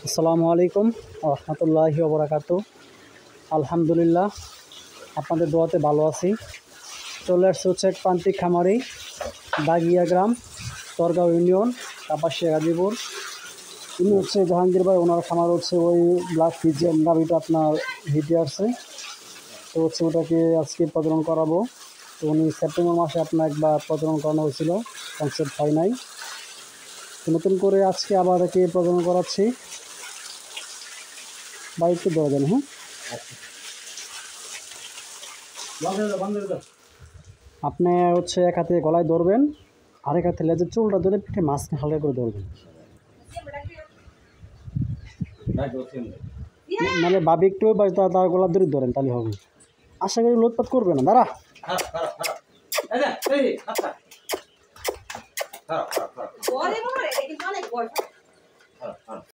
আসসালামু আলাইকুম রহমতুল্লাহি ওয়া বারাকাতুহু। আলহামদুলিল্লাহ, আপনাদের দোয়াতে ভালো আছি। চলে আসছে হচ্ছে এক প্রান্তিক খামারি, দাগিয়া গ্রাম, তরগাঁও ইউনিয়ন, কাপাসিয়া গাজীপুর। ইনি হচ্ছে জাহাঙ্গীর ভাই। ওনার খামার হচ্ছে ওই ব্ল্যাক ফিজিয়ান গাভিটা আপনার হিটে আসছে, তো হচ্ছে ওটাকে আজকে প্রজনন করাবো। তো উনি সেপ্টেম্বর মাসে আপনার একবার প্রজনন করানো হয়েছিল, কনসেপ্ট হয় নাই। তো নতুন করে আজকে আবার একে প্রজনন করাচ্ছি। বাইককে দেওয়া যাবে। হ্যাঁ, আপনি হচ্ছে এক হাতে গলায় ধরবেন, আরেক হাতে লেজের চুলটা ধরে পিঠে মাঝখানে হালকা করে ধরবেন, নাহলে ভাবি একটু বা তার গলা ধরে ধরেন, তাহলে হবে। আশা করি লোটপাত করবে না। দাঁড়া